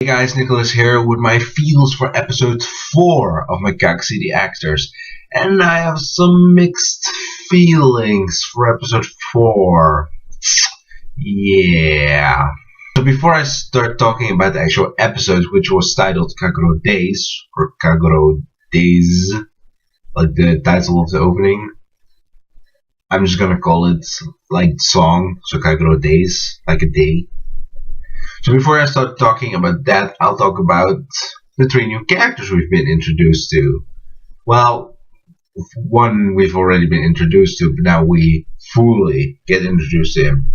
Hey guys, Nicolas here with my feels for episode 4 of Mekakucity Actors. And I have some mixed feelings for episode 4. Yeah. So before I start talking about the actual episode, which was titled Kaguro Days, or Kaguro Days, like the title of the opening, I'm just gonna call it like song, so Kaguro Days, like a day. So before I start talking about that, I'll talk about the 3 new characters we've been introduced to. Well, one we've already been introduced to, but now we fully get introduced to him.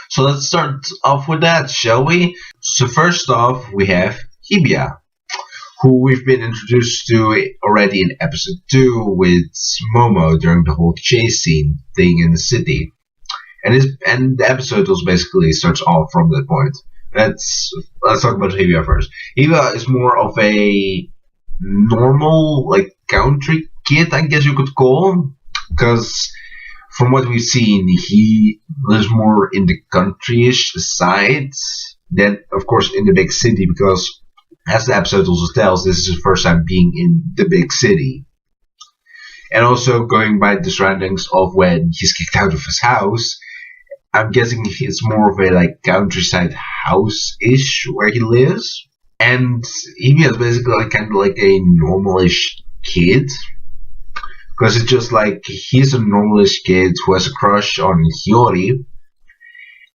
So let's start off with that, shall we? So first off, we have Hibiya, who we've been introduced to already in episode 2 with Momo during the whole chase scene thing in the city. And the episode was basically starts off from that point. Let's talk about Hibiya first. Hibiya is more of a normal, like, country kid, I guess you could call him, because from what we've seen, he lives more in the countryish side than, of course, in the big city, because as the episode also tells, this is his first time being in the big city. And also going by the surroundings of when he's kicked out of his house, I'm guessing it's more of a like countryside house-ish where he lives. And Hibiya is basically like, kind of like a normalish kid. Because it's just like he's a normalish kid who has a crush on Yuri.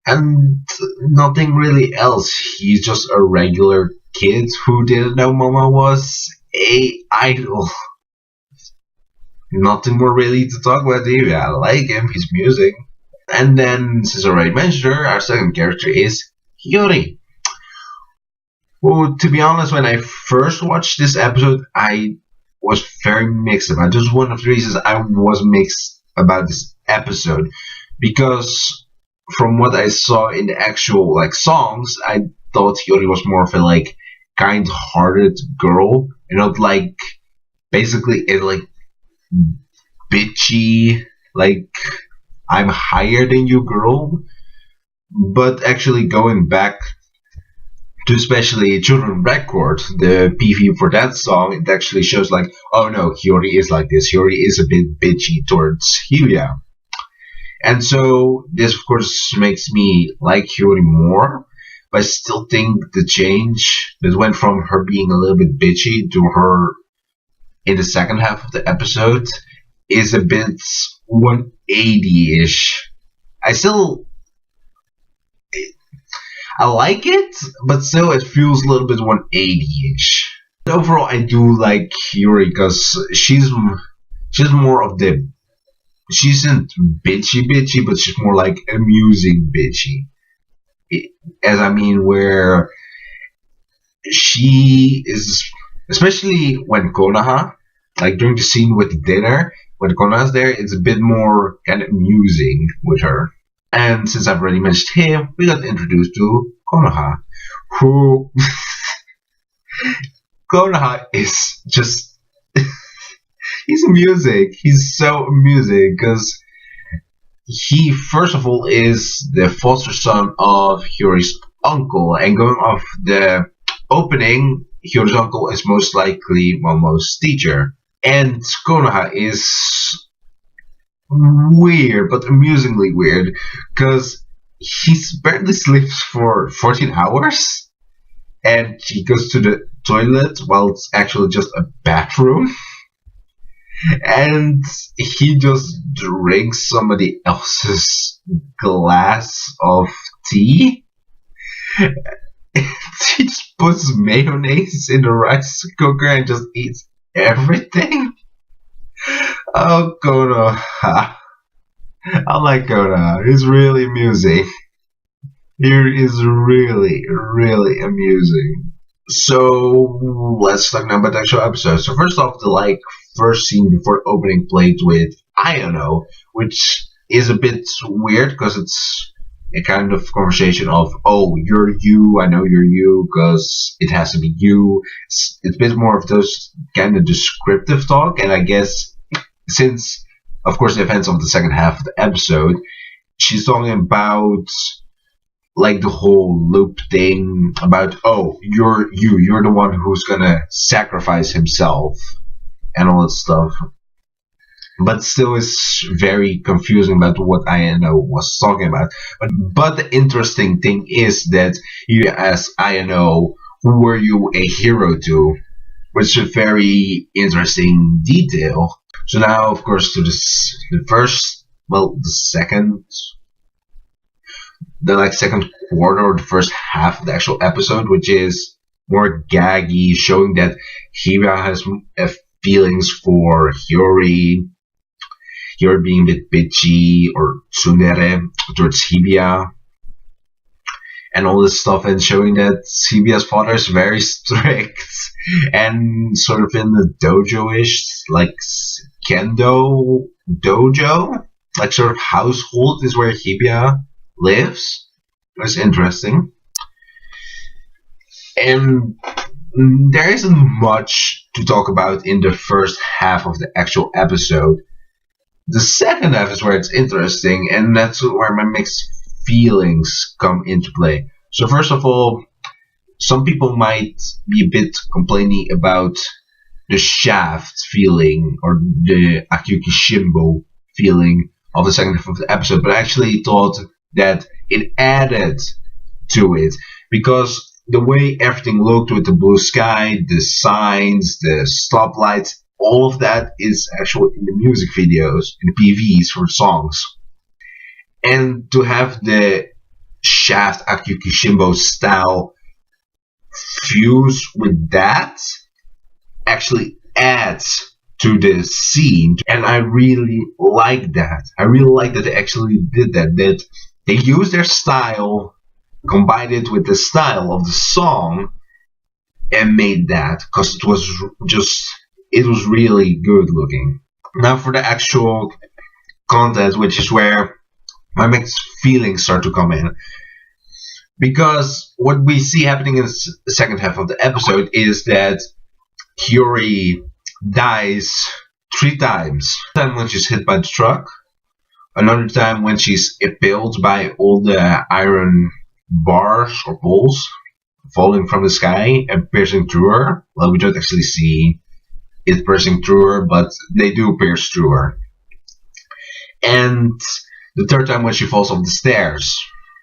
And nothing really else. He's just a regular kid who didn't know Mama was a idol. Nothing more really to talk about Hibiya. I like him, his music. And then, since I already mentioned her, our second character is Yuri. Well, to be honest, when I first watched this episode, I was very mixed about it. This is one of the reasons I was mixed about this episode. Because from what I saw in the actual like songs, I thought Yuri was more of a like kind-hearted girl. And not like, basically a like bitchy, like I'm higher than you girl. But actually going back to especially Children Record, the PV for that song, it actually shows like, oh no, Yuri is like this. Yuri is a bit bitchy towards Hibiya. And so this of course makes me like Yuri more. But I still think the change that went from her being a little bit bitchy to her in the second half of the episode is a bit 180-ish. I like it, but still it feels a little bit 180-ish. Overall, I do like Yuri because she's more of the, she isn't bitchy, but she's more like amusing bitchy. As I mean, where she is, especially when Konoha, like during the scene with the dinner, when Konoha's there, it's a bit more kind of amusing with her. And since I've already mentioned him, we got introduced to Konoha, who Konoha is just he's amusing. He's so amusing because he first of all is the foster son of Yuri's uncle, and going off the opening, Yuri's uncle is most likely Momo's teacher. And Konoha is weird, but amusingly weird, because he barely sleeps for 14 hours, and he goes to the toilet while it's actually just a bathroom, and he just drinks somebody else's glass of tea. He just puts mayonnaise in the rice cooker and just eats everything. Oh, Konoha. I like Konoha. He's really amusing. He is really, really amusing. So let's talk now about the actual episode. So first off, the first scene before opening played with Ayano, which is a bit weird because it's a kind of conversation of, oh, you're you, I know you're you, because it has to be you. It's a bit more of those kind of descriptive talk, and I guess since, of course, the events of the second half of the episode, she's talking about like the whole loop thing about, oh, you're the one who's gonna sacrifice himself and all that stuff. But still is very confusing about what Ayano was talking about. But the interesting thing is that you ask Ayano, who were you a hero to? Which is a very interesting detail. So now, of course, to the second quarter or the first half of the actual episode, which is more gaggy, showing that Hiba has feelings for Yuri being a bit bitchy, or Tsunere towards Hibiya, and all this stuff, and showing that Hibiya's father is very strict and sort of in the dojo-ish, like kendo dojo, like sort of household is where Hibiya lives. That's interesting. And there isn't much to talk about in the first half of the actual episode. The second half is where it's interesting, and that's where my mixed feelings come into play. So first of all, some people might be a bit complaining about the shaft feeling or the Akyuki feeling of the second half of the episode, but I actually thought that it added to it, because the way everything looked with the blue sky, the signs, the stoplights, all of that is actually in the music videos, in the PVs for songs. And to have the Shaft Akyuki style fuse with that actually adds to the scene. And I really like that. I really like that they actually did that. That they used their style, combined it with the style of the song, and made that, because it was really good looking. Now for the actual content, which is where my mixed feelings start to come in. Because what we see happening in the second half of the episode is that Yuri dies 3 times. One time when she's hit by the truck, another time when she's impaled by all the iron bars or poles falling from the sky and piercing through her. Well, we don't actually see it piercing through her, but they do pierce through her. And the third time when she falls off the stairs.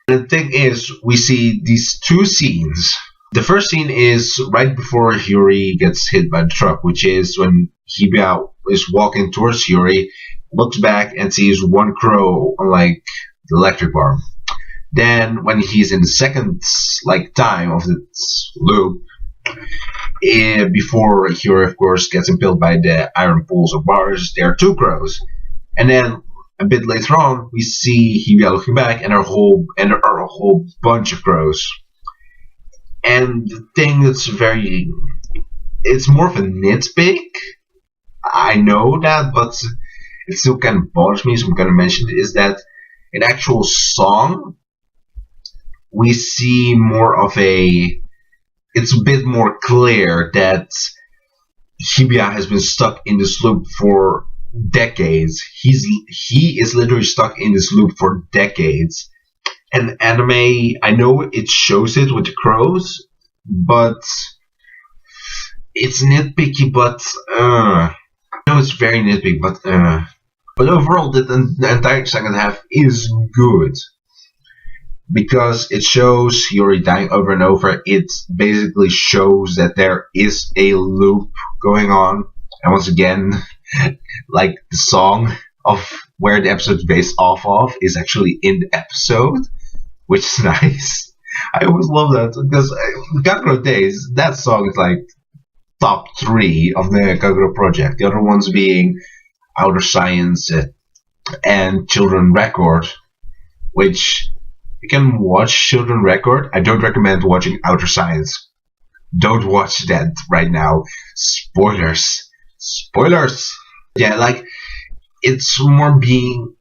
And the thing is, we see these 2 scenes. The first scene is right before Yuri gets hit by the truck, which is when Hibiya is walking towards Yuri, looks back and sees one crow on like the electric bar. Then when he's in the second time of this loop, before Yuri of course gets impaled by the iron poles or bars, there are 2 crows. And then a bit later on, we see Hibiya looking back, and there are a whole bunch of crows. And the thing that's it's more of a nitpick. I know that, but it still kind of bothers me, so I'm going to mention it, is that in actual song, we see more of it's a bit more clear that Hibiya has been stuck in this loop for decades. He is literally stuck in this loop for decades. And anime, I know it shows it with the crows, but it's nitpicky. But I know it's very nitpicky. But overall, the entire second half is good, because it shows Yuri dying over and over. It basically shows that there is a loop going on, and once again, like the song of where the episode is based off of is actually in the episode, which is nice. I always love that, because Kaguro Days, that song is like top 3 of the Kaguro project. The other ones being Outer Science and Children Record, which you can watch Children Record. I don't recommend watching Outer Science. Don't watch that right now. Spoilers. Yeah, like, it's more being...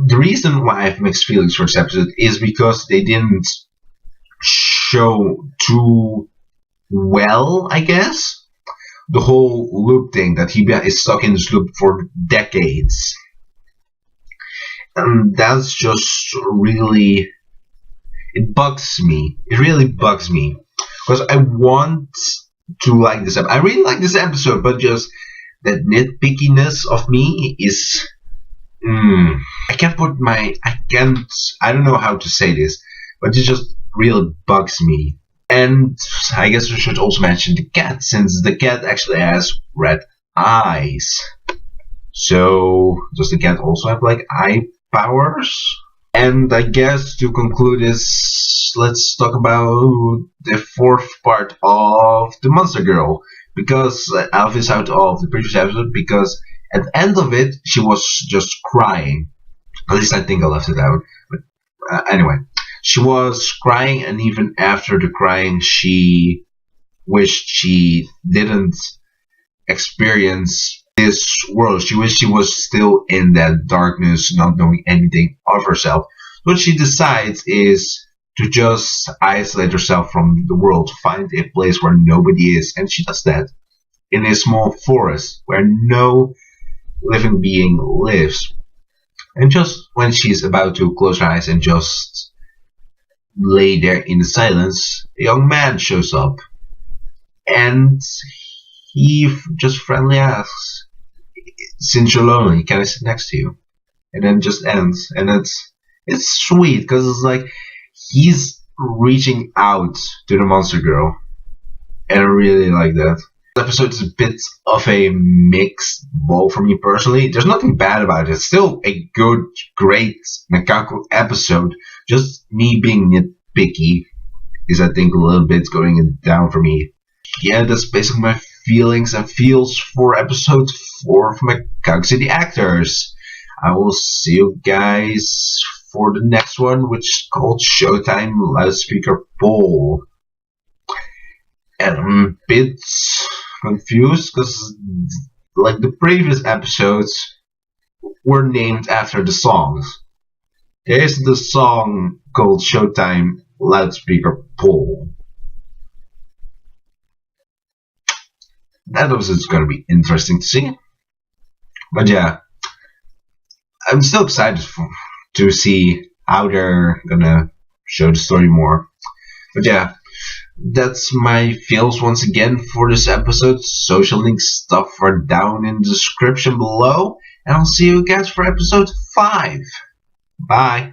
The reason why I have mixed feelings for this episode is because they didn't show too well, I guess, the whole loop thing, that Hibiya is stuck in this loop for decades. And that's just really... it bugs me. It really bugs me because I want to like this. I really like this episode, but just that nitpickiness of me is. I can't put my. I can't. I don't know how to say this, but it just really bugs me. And I guess we should also mention the cat, since the cat actually has red eyes. So does the cat also have like eye powers? And I guess to conclude this, let's talk about the fourth part of the Monster Girl. Because Alf is out of the previous episode, because at the end of it, she was just crying. At least I think I left it out. But anyway, she was crying, and even after the crying, she wished she didn't experience this world. She wished she was still in that darkness, not knowing anything of herself. What she decides is to just isolate herself from the world, find a place where nobody is, and she does that in a small forest where no living being lives. And just when she's about to close her eyes and just lay there in the silence, a young man shows up, and he just friendly asks, "Since you're lonely, can I sit next to you?" And then just ends, and it's sweet because it's like he's reaching out to the monster girl, and I really like that. The episode is a bit of a mixed ball for me personally. There's nothing bad about it. It's still a good, great Mekaku episode. Just me being nitpicky is, I think, a little bit going down for me. Yeah, that's basically my feelings and feels for episode 4 of Mekakucity Actors. I will see you guys for the next one, which is called Showtime Loudspeaker Poll. And I'm a bit confused because, like the previous episodes, were named after the songs. There's the song called Showtime Loudspeaker Poll. That episode's gonna be interesting to see. But yeah, I'm still excited to see how they're gonna show the story more. But yeah, that's my feels once again for this episode. Social Linkz stuff are down in the description below. And I'll see you guys for episode 5. Bye.